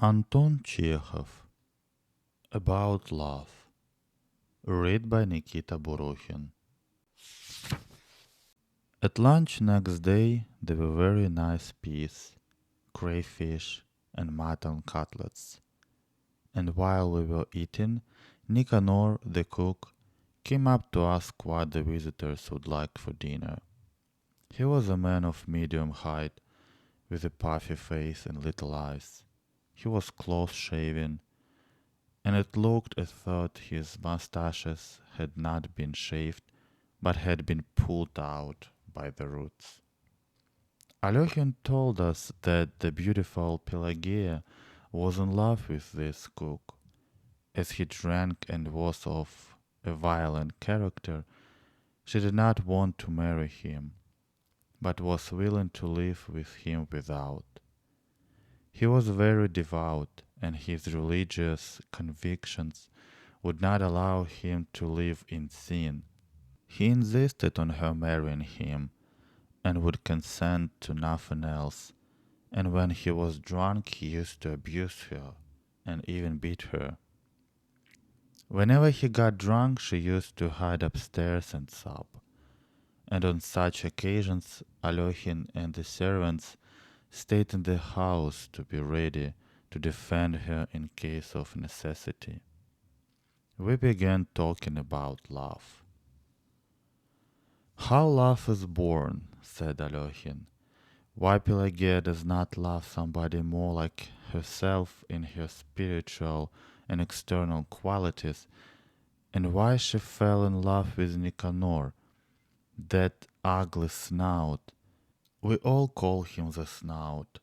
Anton Chekhov. About Love. Read by Nikita Burukhin. At lunch next day there were very nice peas, crayfish, and mutton cutlets. And while we were eating, Nicanor, the cook, came up to ask what the visitors would like for dinner. He was a man of medium height, with a puffy face and little eyes. He was close-shaven, and it looked as though his mustaches had not been shaved, but had been pulled out by the roots. Alyoshin told us that the beautiful Pelageya was in love with this cook. As he drank and was of a violent character, she did not want to marry him, but was willing to live with him without. He was very devout, and his religious convictions would not allow him to live in sin. He insisted on her marrying him, and would consent to nothing else, and when he was drunk he used to abuse her, and even beat her. Whenever he got drunk she used to hide upstairs and sob, and on such occasions Alyoshin and the servants stayed in the house to be ready to defend her in case of necessity. We began talking about love. "How love is born," said Alyoshin. "Why Pelageya does not love somebody more like herself in her spiritual and external qualities, and why she fell in love with Nicanor, that ugly snout. We all call him the snout.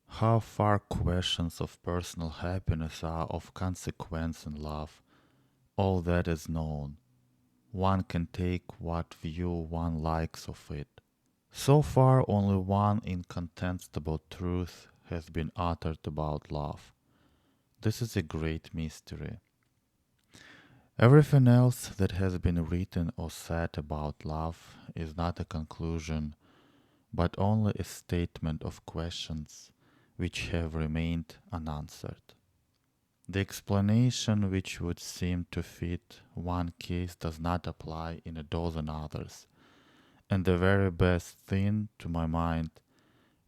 How far questions of personal happiness are of consequence in love, all that is known. One can take what view one likes of it. So far only one incontestable truth has been uttered about love. This is a great mystery. Everything else that has been written or said about love is not a conclusion, but only a statement of questions which have remained unanswered. The explanation which would seem to fit one case does not apply in a dozen others, and the very best thing, to my mind,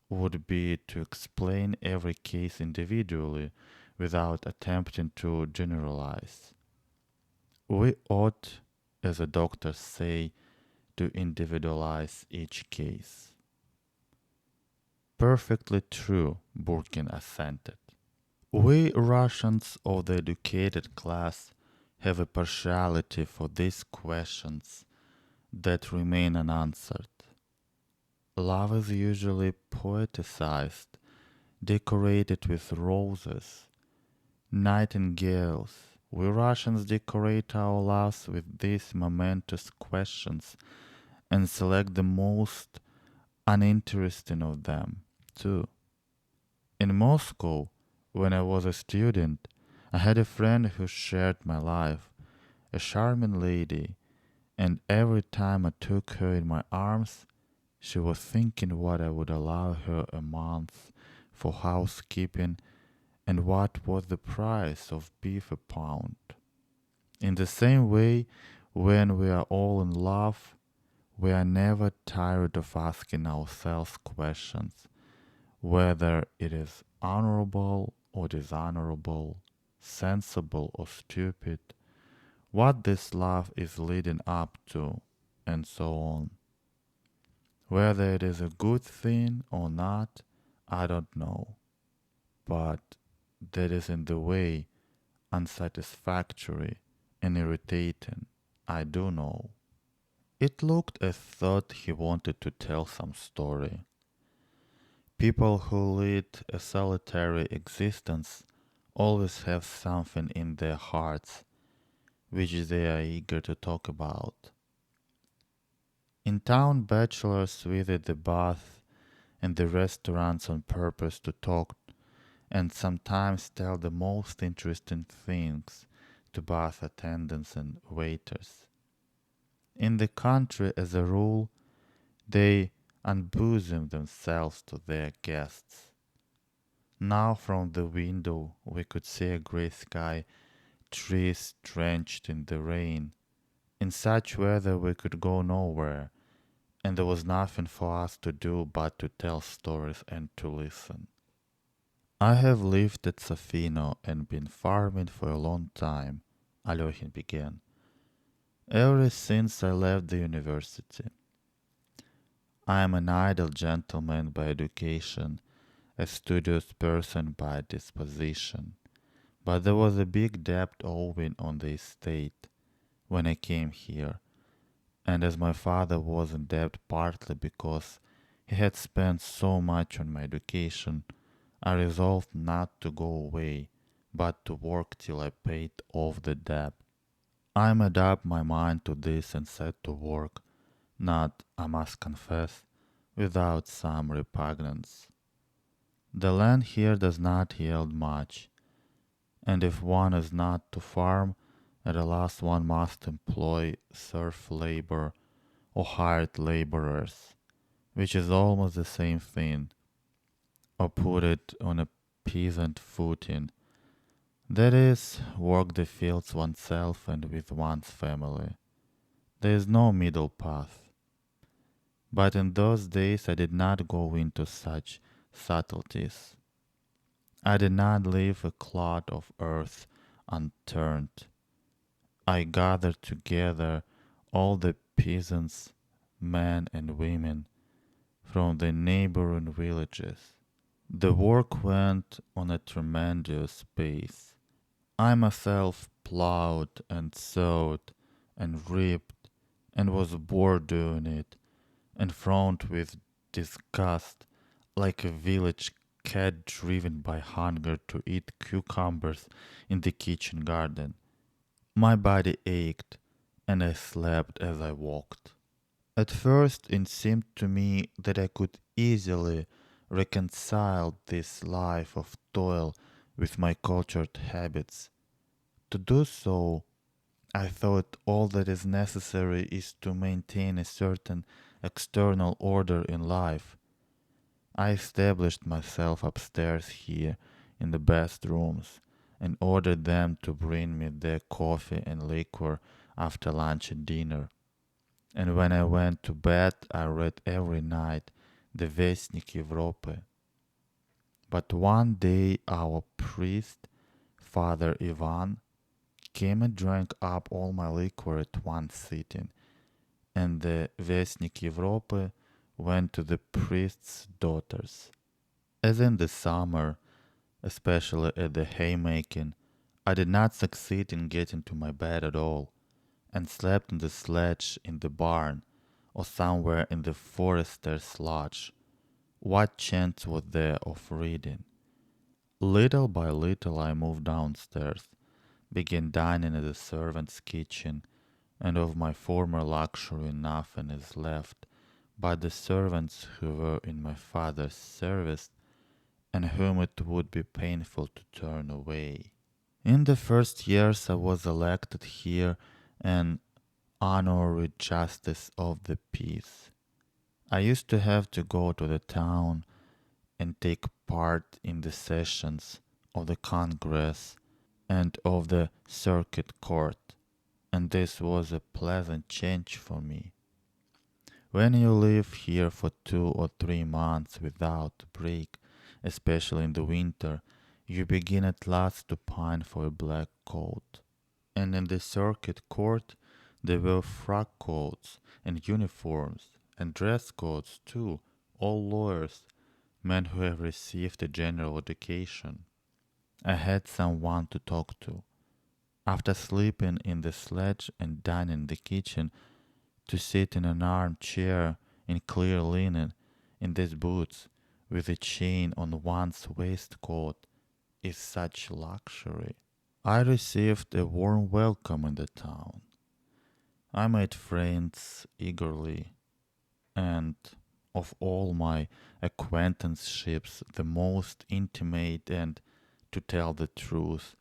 would be to explain every case individually without attempting to generalize. We ought, as the doctors say, to individualize each case. Perfectly true, Burukhin assented. We Russians of the educated class have a partiality for these questions that remain unanswered. Love is usually poeticized, decorated with roses, nightingales. We Russians decorate our lives with these momentous questions and select the most uninteresting of them, too. In Moscow, when I was a student, I had a friend who shared my life, a charming lady, and every time I took her in my arms, she was thinking what I would allow her a month for housekeeping and what was the price of beef a pound. In the same way, when we are all in love, we are never tired of asking ourselves questions, whether it is honorable or dishonorable, sensible or stupid, what this love is leading up to, and so on. Whether it is a good thing or not, I don't know, but that is in the way unsatisfactory and irritating, I do know. It looked as though he wanted to tell some story. People who lead a solitary existence always have something in their hearts which they are eager to talk about. In town, bachelors visit the baths and the restaurants on purpose to talk, and sometimes tell the most interesting things to bath attendants and waiters. In the country, as a rule, they unbosom themselves to their guests. Now from the window we could see a grey sky, trees drenched in the rain. In such weather we could go nowhere, and there was nothing for us to do but to tell stories and to listen. I have lived at Safino and been farming for a long time, Alyoshin began, ever since I left the university. I am an idle gentleman by education, a studious person by disposition, but there was a big debt owing on the estate when I came here, and as my father was in debt partly because he had spent so much on my education, I resolved not to go away, but to work till I paid off the debt. I made up my mind to this and set to work, not, I must confess, without some repugnance. The land here does not yield much, and if one is not to farm, at the last one must employ serf labor or hired laborers, which is almost the same thing, or put it on a peasant footing, that is, work the fields oneself and with one's family. There is no middle path. But in those days I did not go into such subtleties. I did not leave a clod of earth unturned. I gathered together all the peasants, men and women, from the neighboring villages. The work went on a tremendous pace. I myself plowed and sowed and reaped and was bored doing it, and frowned with disgust like a village cat driven by hunger to eat cucumbers in the kitchen garden. My body ached, and I slept as I walked. At first it seemed to me that I could easily reconcile this life of toil with my cultured habits. To do so, I thought all that is necessary is to maintain a certain external order in life. I established myself upstairs here in the best rooms and ordered them to bring me their coffee and liquor after lunch and dinner. And when I went to bed, I read every night the Vestnik Европы. But one day our priest, Father Ivan, came and drank up all my liquor at one sitting, and the Vestnik Европы went to the priest's daughters. As in the summer, especially at the haymaking, I did not succeed in getting to my bed at all, and slept in the sledge in the barn, or somewhere in the forester's lodge. What chance was there of reading? Little by little I moved downstairs, began dining at the servant's kitchen, and of my former luxury nothing is left but the servants who were in my father's service and whom it would be painful to turn away. In the first years I was elected here an honorary justice of the peace. I used to have to go to the town and take part in the sessions of the Congress and of the Circuit Court, and this was a pleasant change for me. When you live here for 2 or 3 months without break, especially in the winter, you begin at last to pine for a black coat. And in the circuit court there were frock coats and uniforms and dress coats too, all lawyers, men who have received a general education. I had someone to talk to. After sleeping in the sledge and dining in the kitchen, to sit in an armchair in clear linen, in these boots, with a chain on one's waistcoat, is such luxury. I received a warm welcome in the town. I made friends eagerly, and of all my acquaintanceships, the most intimate and, to tell the truth,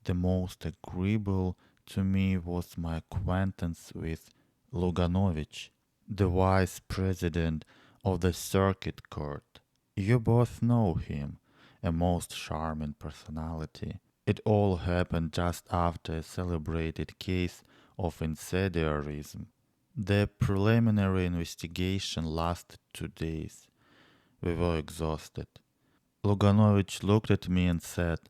the most agreeable to me was my acquaintance with Luganovich, the vice president of the circuit court. You both know him, a most charming personality. It all happened just after a celebrated case of incendiarism. The preliminary investigation lasted 2 days. We were exhausted. Luganovich looked at me and said,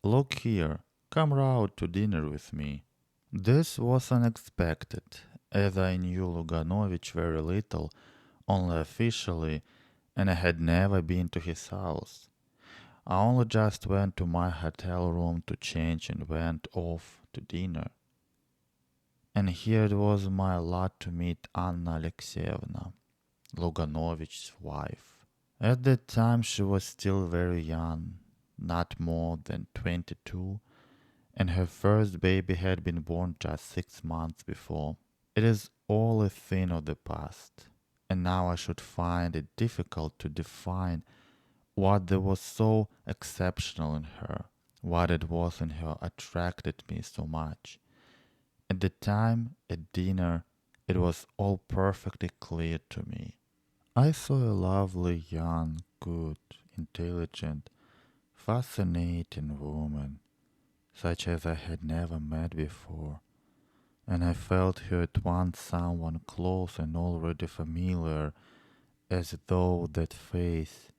"Look here, come round to dinner with me." This was unexpected, as I knew Luganovich very little, only officially, and I had never been to his house. I only just went to my hotel room to change and went off to dinner. And here it was my lot to meet Anna Alexeyevna, Luganovich's wife. At that time she was still very young, not more than 22, and her first baby had been born just 6 months before. It is all a thing of the past, and now I should find it difficult to define what there was so exceptional in her, what it was in her attracted me so much. At the time, at dinner, it was all perfectly clear to me. I saw a lovely, young, good, intelligent, fascinating woman, such as I had never met before, and I felt her at once someone close and already familiar, as though that face,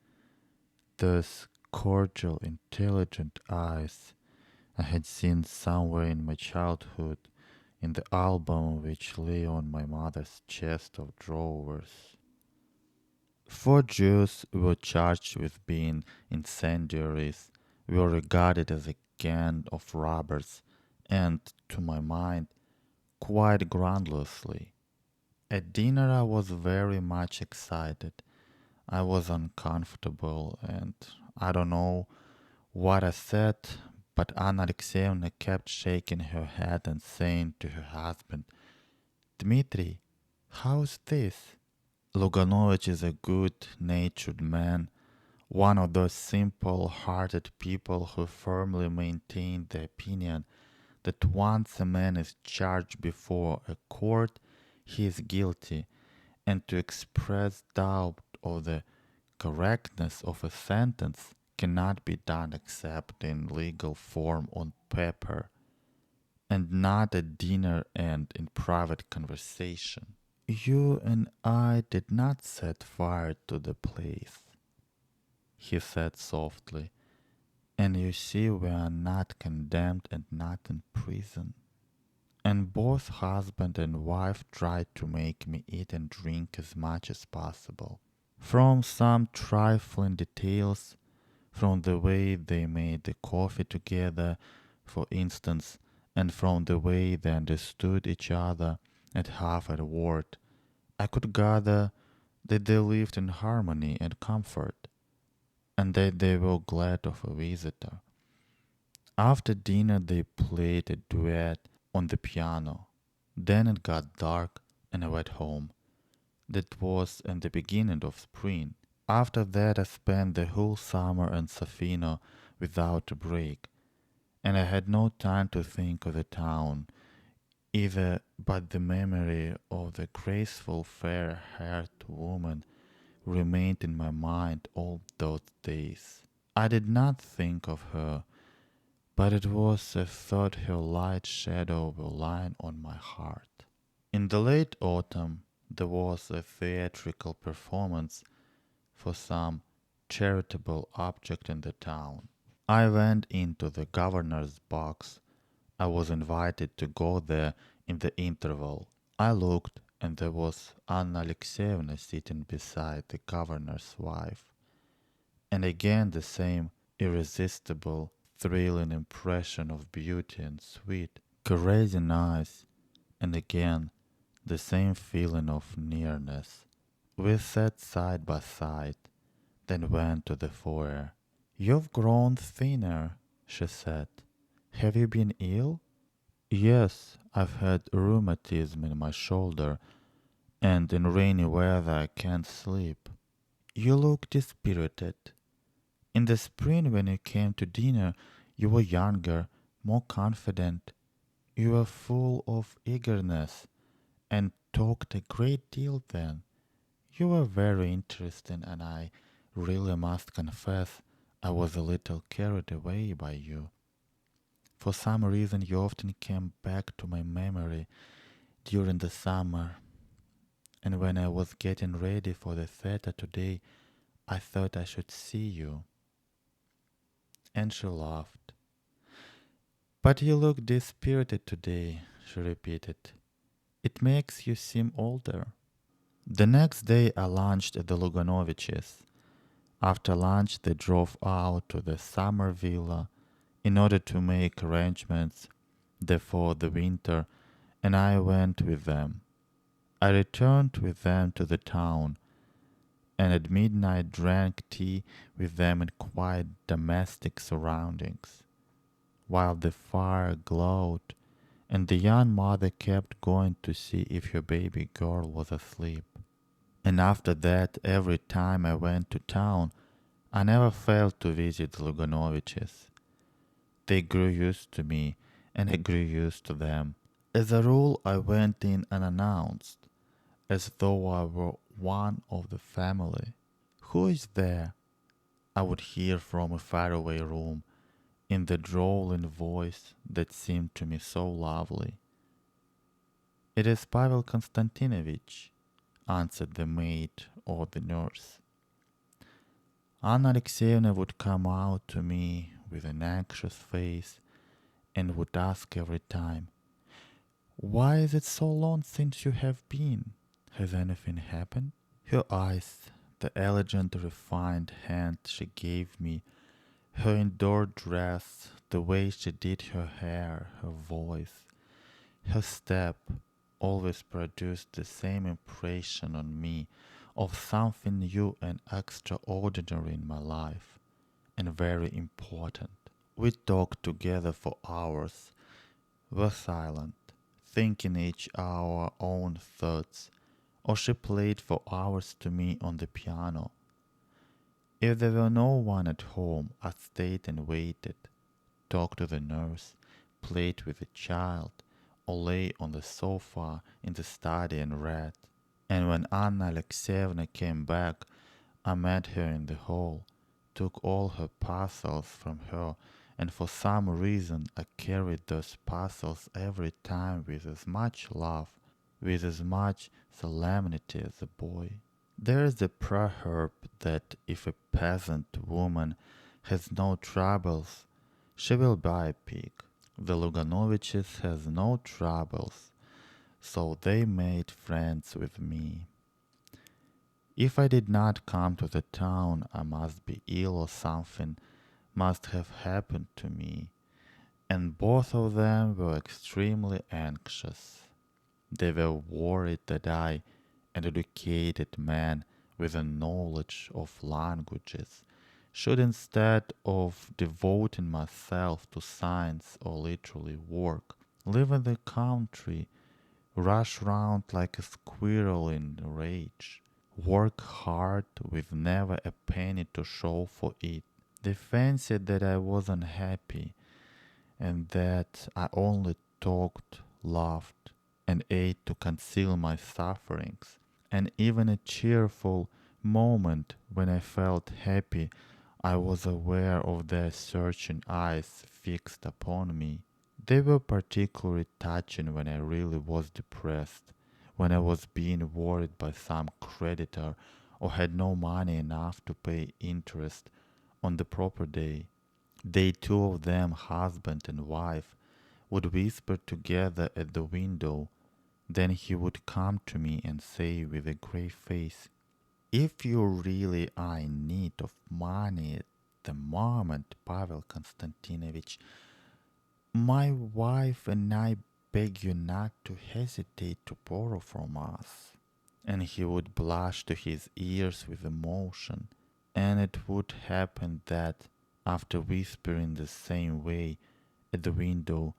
those cordial, intelligent eyes, I had seen somewhere in my childhood in the album which lay on my mother's chest of drawers. 4 Jews were charged with being incendiaries, were regarded as a gang of robbers, and, to my mind, quite groundlessly. At dinner I was very much excited. I was uncomfortable, and I don't know what I said, but Anna Alexeyevna kept shaking her head and saying to her husband, "Dmitri, how's this?" Luganovich is a good-natured man, one of those simple-hearted people who firmly maintain the opinion that once a man is charged before a court, he is guilty, and to express doubt of the correctness of a sentence cannot be done except in legal form on paper, and not at dinner and in private conversation. "You and I did not set fire to the place," he said softly, "and you see we are not condemned and not in prison." And both husband and wife tried to make me eat and drink as much as possible. From some trifling details, from the way they made the coffee together, for instance, and from the way they understood each other at half a word, I could gather that they lived in harmony and comfort, and that they were glad of a visitor. After dinner they played a duet on the piano. Then it got dark and I went home. That was in the beginning of spring. After that I spent the whole summer in Sofino without a break, and I had no time to think of the town, either, but the memory of the graceful fair-haired woman remained in my mind all those days. I did not think of her, but it was a thought her light shadow will lie on my heart. In the late autumn there was a theatrical performance for some charitable object in the town. I went into the governor's box. I was invited to go there in the interval. I looked, and there was Anna Alexeyevna sitting beside the governor's wife. And again the same irresistible, thrilling impression of beauty and sweet, caressing eyes, and again the same feeling of nearness. We sat side by side, then went to the foyer. "You've grown thinner," she said. "Have you been ill?" "Yes, I've had rheumatism in my shoulder, and in rainy weather I can't sleep." "You look dispirited. In the spring when you came to dinner you were younger, more confident. You were full of eagerness, and talked a great deal then. You were very interesting, and I really must confess I was a little carried away by you. For some reason, you often came back to my memory during the summer, and when I was getting ready for the theater today, I thought I should see you. And she laughed. But you look dispirited today, she repeated. It makes you seem older. The next day I lunched at the Luganoviches. After lunch they drove out to the summer villa in order to make arrangements there for the winter, and I went with them. I returned with them to the town, and at midnight drank tea with them in quiet domestic surroundings, while the fire glowed and the young mother kept going to see if her baby girl was asleep. And after that, every time I went to town, I never failed to visit the Luganoviches. They grew used to me, and I grew used to them. As a rule, I went in unannounced, as though I were one of the family. Who is there? I would hear from a faraway room, in the drawling voice that seemed to me so lovely. It is Pavel Konstantinovich, answered the maid or the nurse. Anna Alexeyevna would come out to me with an anxious face and would ask every time, "Why is it so long since you have been? Has anything happened?" Her eyes, the elegant, refined hand she gave me, her indoor dress, the way she did her hair, her voice, her step, always produced the same impression on me of something new and extraordinary in my life, and very important. We talked together for hours, were silent, thinking each our own thoughts, or she played for hours to me on the piano. If there were no one at home, I stayed and waited, talked to the nurse, played with the child, or lay on the sofa in the study and read. And when Anna Alexeyevna came back, I met her in the hall, took all her parcels from her, and for some reason I carried those parcels every time with as much love, with as much solemnity as a boy. There is a proverb that if a peasant woman has no troubles, she will buy a pig. The Luganoviches has no troubles, so they made friends with me. If I did not come to the town, I must be ill or something must have happened to me, and both of them were extremely anxious. They were worried that I, an educated man with a knowledge of languages, should instead of devoting myself to science or literary work, live in the country, rush round like a squirrel in a rage, work hard with never a penny to show for it. They fancied that I was unhappy and that I only talked, laughed, and ate to conceal my sufferings. And even a cheerful moment when I felt happy, I was aware of their searching eyes fixed upon me. They were particularly touching when I really was depressed, when I was being worried by some creditor or had no money enough to pay interest on the proper day. They, two of them, husband and wife, would whisper together at the window. Then he would come to me and say with a grave face, "If you really are in need of money at the moment, Pavel Konstantinovich, my wife and I beg you not to hesitate to borrow from us." And he would blush to his ears with emotion, and it would happen that, after whispering the same way at the window,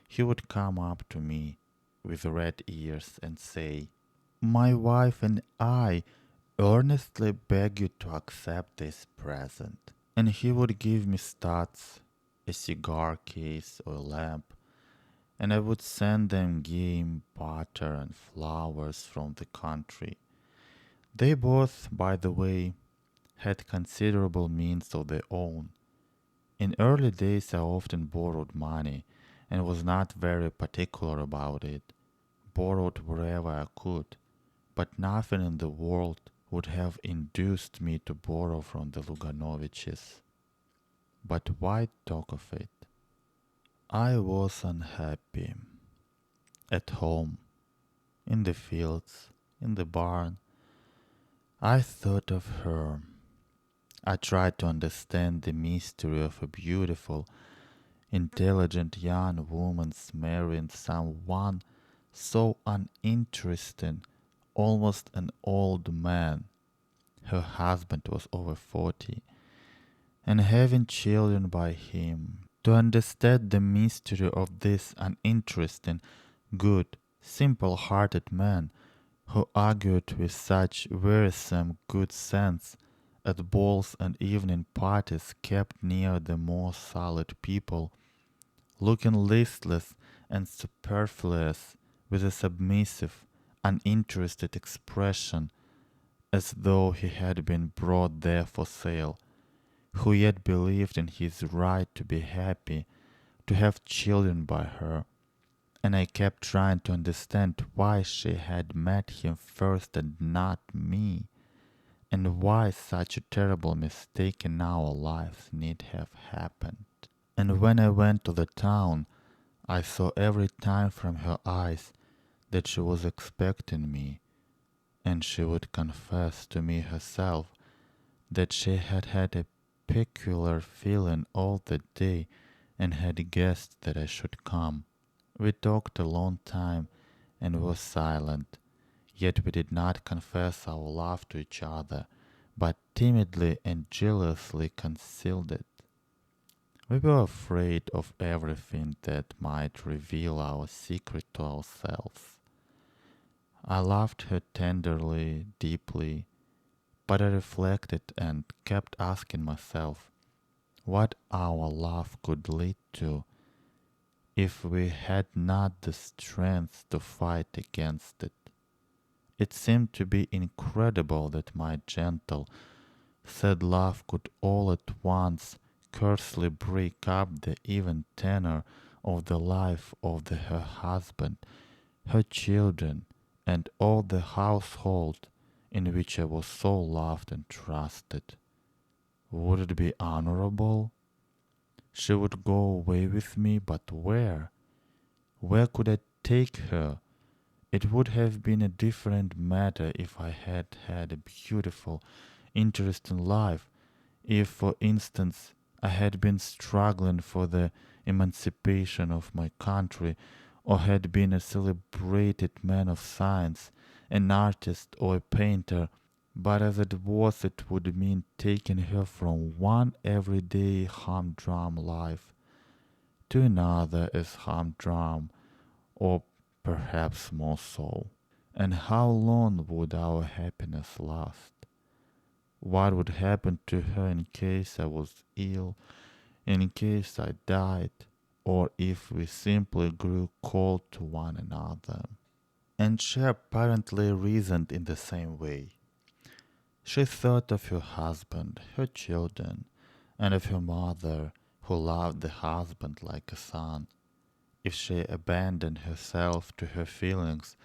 he would come up to me with red ears and say, "My wife and I earnestly beg you to accept this present." And he would give me studs, a cigar case or a lamp, and I would send them game, butter, and flowers from the country. They both, by the way, had considerable means of their own. In early days I often borrowed money and was not very particular about it, borrowed wherever I could, but nothing in the world would have induced me to borrow from the Luganoviches. But why talk of it? I was unhappy. At home, in the fields, in the barn, I thought of her. I tried to understand the mystery of a beautiful, intelligent young woman's marrying someone so uninteresting, almost an old man. Her husband was over 40, and having children by him. To understand the mystery of this uninteresting, good, simple-hearted man who argued with such wearisome good sense at balls and evening parties kept near the more solid people, looking listless and superfluous with a submissive, uninterested expression as though he had been brought there for sale, who yet believed in his right to be happy, to have children by her, and I kept trying to understand why she had met him first and not me, and why such a terrible mistake in our lives need have happened. And when I went to the town, I saw every time from her eyes that she was expecting me, and she would confess to me herself that she had had a peculiar feeling all the day and had guessed that I should come. We talked a long time and were silent, yet we did not confess our love to each other, but timidly and jealously concealed it. We were afraid of everything that might reveal our secret to ourselves. I loved her tenderly, deeply, but I reflected and kept asking myself what our love could lead to if we had not the strength to fight against it. It seemed to be incredible that my gentle, sad love could all at once curiously break up the even tenor of the life of her husband, her children, and all the household in which I was so loved and trusted. Would it be honorable? She would go away with me, but where? Where could I take her? It would have been a different matter if I had had a beautiful, interesting life, if, for instance, I had been struggling for the emancipation of my country, or had been a celebrated man of science, an artist or a painter, but as it was, it would mean taking her from one everyday humdrum life to another as humdrum, or perhaps more so. And how long would our happiness last? What would happen to her in case I was ill, in case I died, or if we simply grew cold to one another? And she apparently reasoned in the same way. She thought of her husband, her children, and of her mother, who loved the husband like a son. If she abandoned herself to her feelings,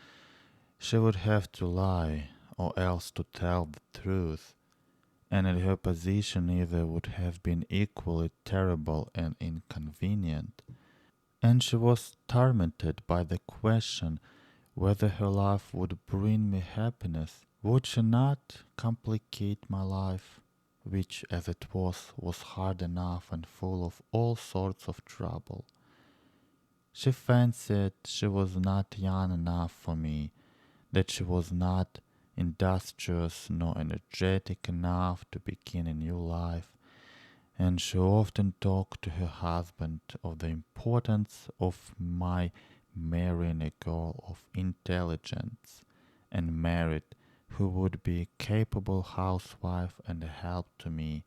she would have to lie, or else to tell the truth, and in her position either would have been equally terrible and inconvenient. And she was tormented by the question whether her love would bring me happiness. Would she not complicate my life, which as it was hard enough and full of all sorts of trouble? She fancied she was not young enough for me, that she was not industrious nor energetic enough to begin a new life, and she often talked to her husband of the importance of my marrying a girl of intelligence and merit who would be a capable housewife and a help to me,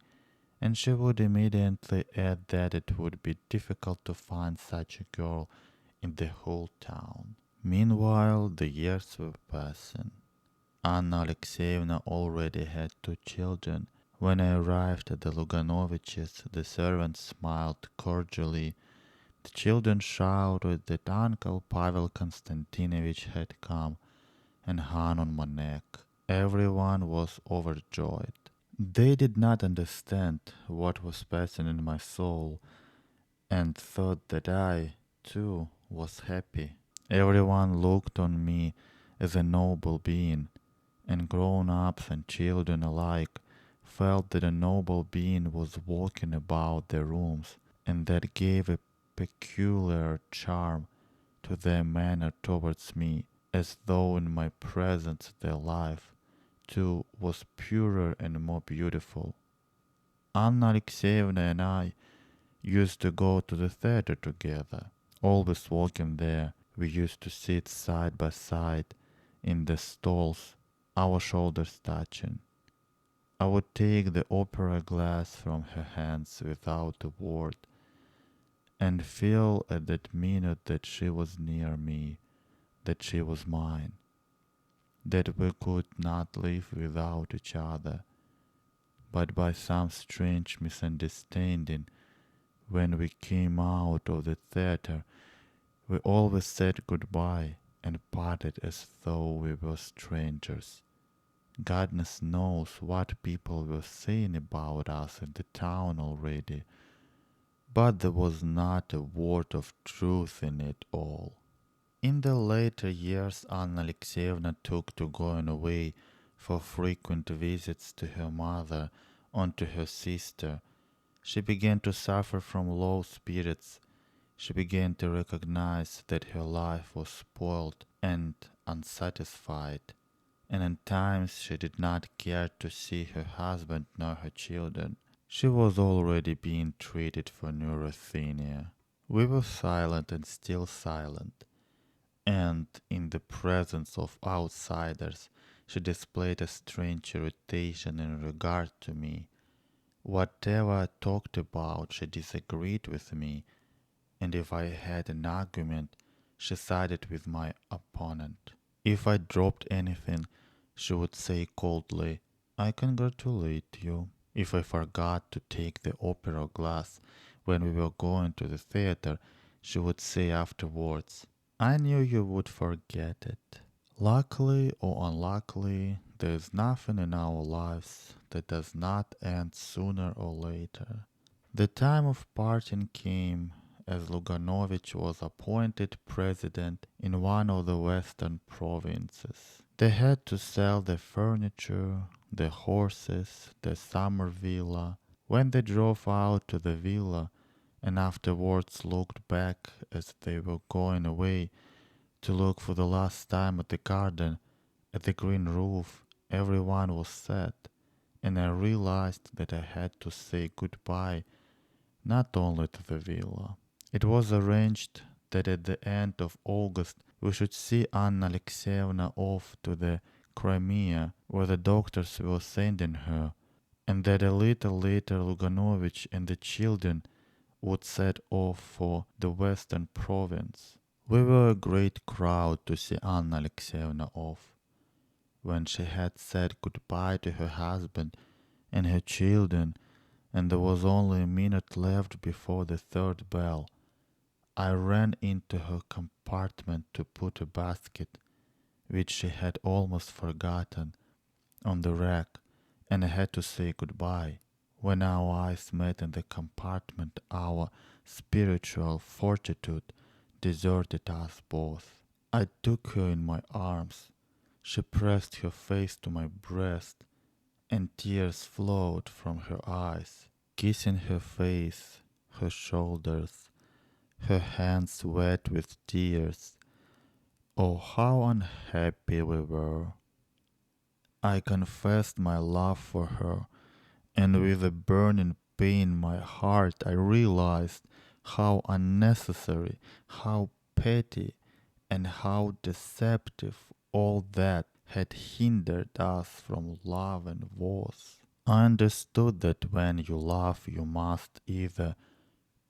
and she would immediately add that it would be difficult to find such a girl in the whole town. Meanwhile, the years were passing. Anna Alexeyevna already had two children, When I arrived at the Luganoviches, the servants smiled cordially. The children shouted that Uncle Pavel Konstantinovich had come and hung on my neck. Everyone was overjoyed. They did not understand what was passing in my soul and thought that I, too, was happy. Everyone looked on me as a noble being, and grown-ups and children alike felt that a noble being was walking about their rooms, and that gave a peculiar charm to their manner towards me, as though in my presence their life, too, was purer and more beautiful. Anna Alexeyevna and I used to go to the theater together. Always walking there, we used to sit side by side in the stalls, our shoulders touching. I would take the opera glass from her hands without a word, and feel at that minute that she was near me, that she was mine, that we could not live without each other. But by some strange misunderstanding, when we came out of the theater, we always said goodbye and parted as though we were strangers. Goodness knows what people were saying about us in the town already, but there was not a word of truth in it all. In the later years, Anna Alexeyevna took to going away for frequent visits to her mother and to her sister. She began to suffer from low spirits. She began to recognize that her life was spoiled and unsatisfied, and at times she did not care to see her husband nor her children. She was already being treated for neurasthenia. We were silent and still silent, and in the presence of outsiders she displayed a strange irritation in regard to me. Whatever I talked about, she disagreed with me, and if I had an argument, she sided with my opponent. If I dropped anything, she would say coldly, "I congratulate you." If I forgot to take the opera glass when we were going to the theater, she would say afterwards, "I knew you would forget it." Luckily or unluckily, there is nothing in our lives that does not end sooner or later. The time of parting came as Luganovich was appointed president in one of the western provinces. They had to sell their furniture, their horses, their summer villa. When they drove out to the villa and afterwards looked back as they were going away to look for the last time at the garden, at the green roof, everyone was sad, and I realized that I had to say goodbye not only to the villa. It was arranged that at the end of August we should see Anna Alexeyevna off to the Crimea, where the doctors were sending her, and that a little later Luganovich and the children would set off for the western province. We were a great crowd to see Anna Alexeyevna off. When she had said goodbye to her husband and her children, and there was only a minute left before the third bell, I ran into her compartment to put a basket, which she had almost forgotten, on the rack, and I had to say goodbye. When our eyes met in the compartment, our spiritual fortitude deserted us both. I took her in my arms. She pressed her face to my breast, and tears flowed from her eyes. Kissing her face, her shoulders, her hands wet with tears. Oh, how unhappy we were! I confessed my love for her, and with a burning pain in my heart I realized how unnecessary, how petty, and how deceptive all that had hindered us from love and was. I understood that when you love you must either,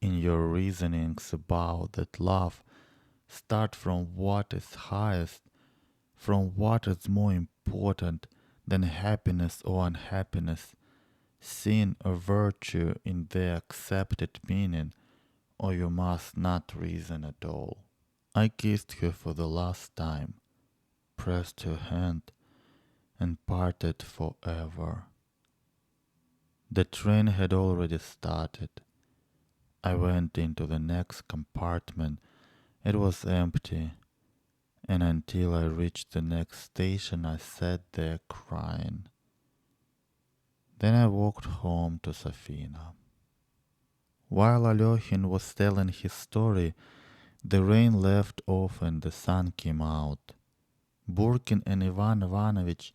in your reasonings about that love, start from what is highest, from what is more important than happiness or unhappiness, sin a virtue in their accepted meaning, or you must not reason at all. I kissed her for the last time, pressed her hand, and parted forever. The train had already started. I went into the next compartment. It was empty, and until I reached the next station I sat there crying. Then I walked home to Safina. While Alyoshin was telling his story, the rain left off and the sun came out. Burkin and Ivan Ivanovich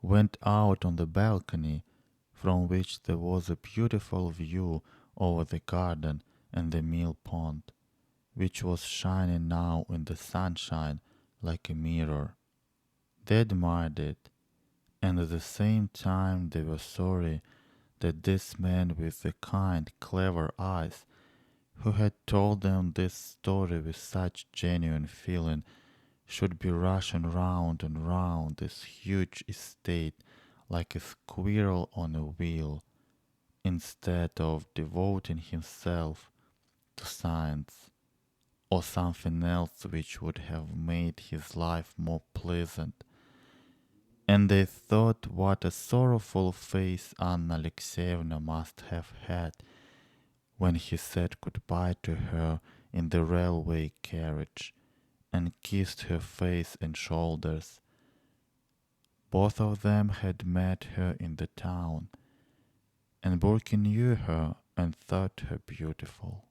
went out on the balcony, from which there was a beautiful view over the garden and the mill pond, which was shining now in the sunshine like a mirror. They admired it, and at the same time they were sorry that this man with the kind, clever eyes, who had told them this story with such genuine feeling, should be rushing round and round this huge estate like a squirrel on a wheel, instead of devoting himself to science or something else which would have made his life more pleasant. And they thought what a sorrowful face Anna Alexeyevna must have had when he said goodbye to her in the railway carriage and kissed her face and shoulders. Both of them had met her in the town, and Burkin knew her and thought her beautiful.